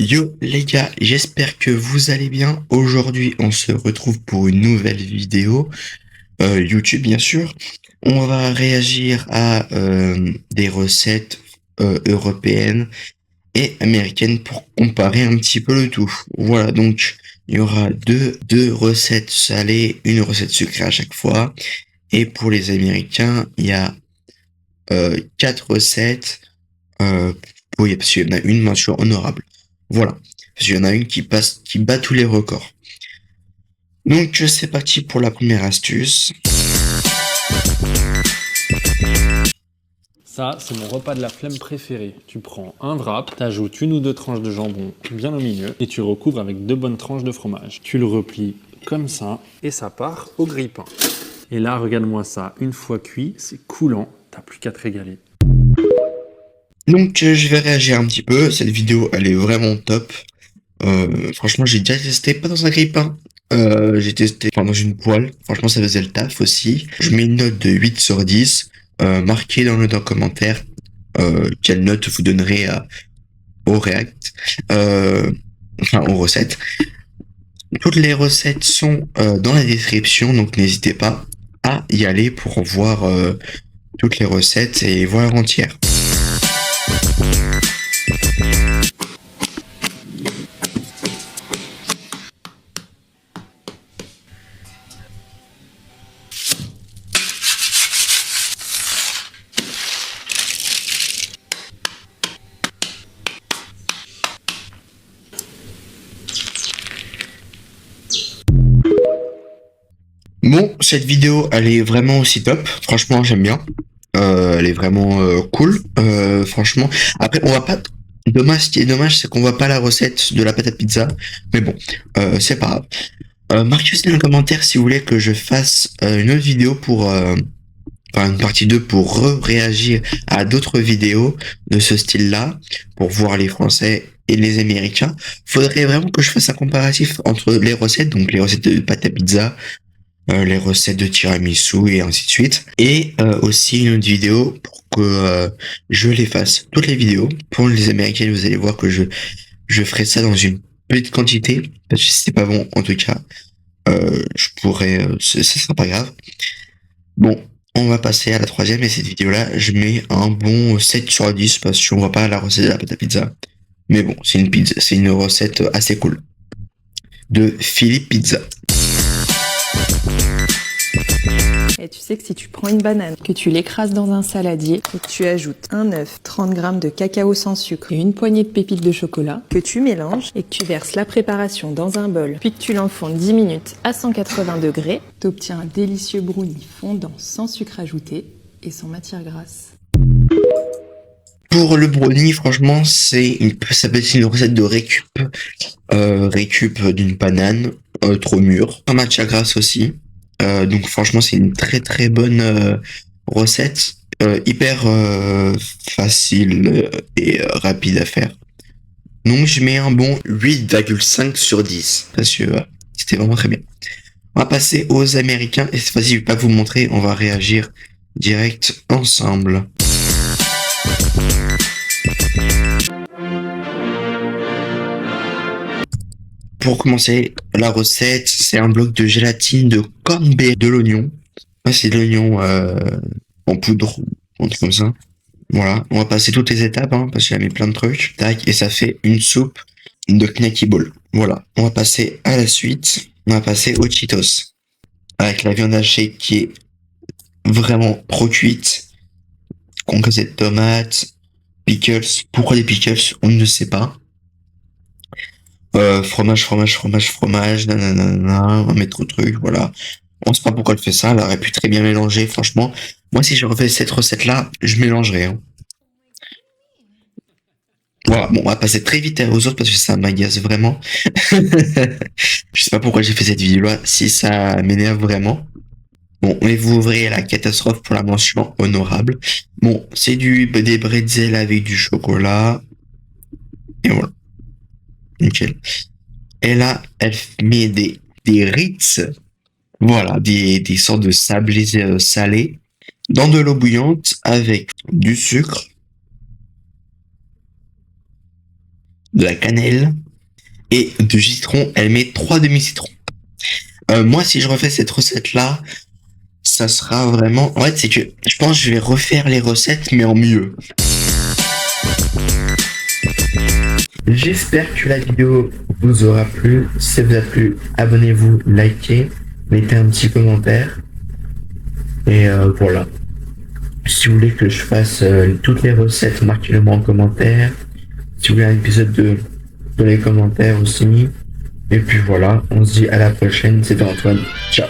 Yo les gars, j'espère que vous allez bien. Aujourd'hui, on se retrouve pour une nouvelle vidéo, YouTube bien sûr. On va réagir à des recettes européennes et américaines pour comparer un petit peu le tout. Voilà, donc il y aura deux recettes salées, une recette sucrée à chaque fois. Et pour les Américains, il y a quatre recettes. Euh, oui, parce qu'il y en a une mention honorable. Voilà. Parce qu'il y en a une qui bat tous les records. Donc, c'est parti pour la première astuce. Ça, c'est mon repas de la flemme préféré. Tu prends un wrap, t'ajoutes une ou deux tranches de jambon bien au milieu et tu recouvres avec 2 bonnes tranches de fromage. Tu le replies comme ça et ça part au grille-pain. Et là, regarde-moi ça. Une fois cuit, c'est coulant. T'as plus qu'à te régaler. Donc, je vais réagir un petit peu. Cette vidéo, elle est vraiment top. Franchement, j'ai déjà testé, pas dans un grille-pain. J'ai testé dans une poêle. Franchement, ça faisait le taf aussi. Je mets une note de 8 sur 10. Marquez dans le commentaire quelle note vous donnerez au React. Enfin, aux recettes. Toutes les recettes sont dans la description, donc n'hésitez pas à y aller pour voir toutes les recettes et voir entière. Bon, cette vidéo, elle est vraiment aussi top. Franchement, j'aime bien. Elle est vraiment cool. Franchement. Après, on va pas. Dommage, ce qui est dommage, c'est qu'on voit pas la recette de la patate pizza. Mais bon, c'est pas grave. Marquez aussi dans les commentaires si vous voulez que je fasse une autre vidéo pour. Enfin, une partie 2 pour réagir à d'autres vidéos de ce style-là, pour voir les Français et les Américains. Faudrait vraiment que je fasse un comparatif entre les recettes, donc les recettes de pâte à pizza, les recettes de tiramisu et ainsi de suite. Et aussi une autre vidéo pour que je les fasse. Toutes les vidéos. Pour les Américains, vous allez voir que je ferai ça dans une petite quantité. Parce que si c'est pas bon, en tout cas, je pourrais... ça sera pas grave. Bon, on va passer à la troisième. Et cette vidéo-là, je mets un bon 7 sur 10 parce qu'on voit pas la recette de la pâte à pizza. Mais bon, c'est une pizza, c'est une recette assez cool. De Philippe Pizza. Et tu sais que si tu prends une banane, que tu l'écrases dans un saladier, et que tu ajoutes un œuf, 30 g de cacao sans sucre et une poignée de pépites de chocolat, que tu mélanges et que tu verses la préparation dans un bol, puis que tu l'enfournes 10 minutes à 180 degrés, t'obtiens un délicieux brownie fondant sans sucre ajouté et sans matière grasse. Pour le brownie, franchement, ça peut être une recette de récup d'une banane trop mûre, un matière grasse aussi. Donc franchement, c'est une très très bonne recette, hyper facile et rapide à faire. Donc je mets un bon 8,5 sur 10 parce que c'était vraiment très bien. On va passer aux Américains et cette fois-ci, je vais pas vous montrer, on va réagir direct ensemble. Pour commencer, la recette, c'est un bloc de gélatine de corned-beef, de l'oignon. C'est de l'oignon en poudre, un truc comme ça. Voilà, on va passer toutes les étapes, hein, parce qu'il a mis plein de trucs. Tac, et ça fait une soupe de knacky ball. Voilà, on va passer à la suite. On va passer aux Cheetos. Avec la viande hachée qui est vraiment trop cuite. Concassée de tomates, pickles. Pourquoi des pickles? On ne sait pas. Fromage, nanana, on va mettre au truc, voilà. On sait pas pourquoi elle fait ça, elle aurait pu très bien mélanger, franchement. Moi, si je refais cette recette-là, je mélangerais, hein. Voilà, bon, on va passer très vite aux autres parce que ça m'agace vraiment. Je sais pas pourquoi j'ai fait cette vidéo-là, si ça m'énerve vraiment. Bon, mais vous ouvrez la catastrophe pour la mention honorable. Bon, c'est des bretzels avec du chocolat. Et voilà. Nickel. Et là, elle met des Ritz, voilà, des sortes de sablés salés, dans de l'eau bouillante avec du sucre, de la cannelle et de citron. Elle met 3 demi-citrons. Moi, si je refais cette recette-là, ça sera vraiment... En fait, c'est que je pense que je vais refaire les recettes, mais en mieux. J'espère que la vidéo vous aura plu. Si ça vous a plu, abonnez-vous, likez, mettez un petit commentaire. Et voilà. Si vous voulez que je fasse toutes les recettes, marquez-le moi en commentaire. Si vous voulez un épisode 2, dans les commentaires aussi. Et puis voilà, on se dit à la prochaine. C'était Antoine. Ciao.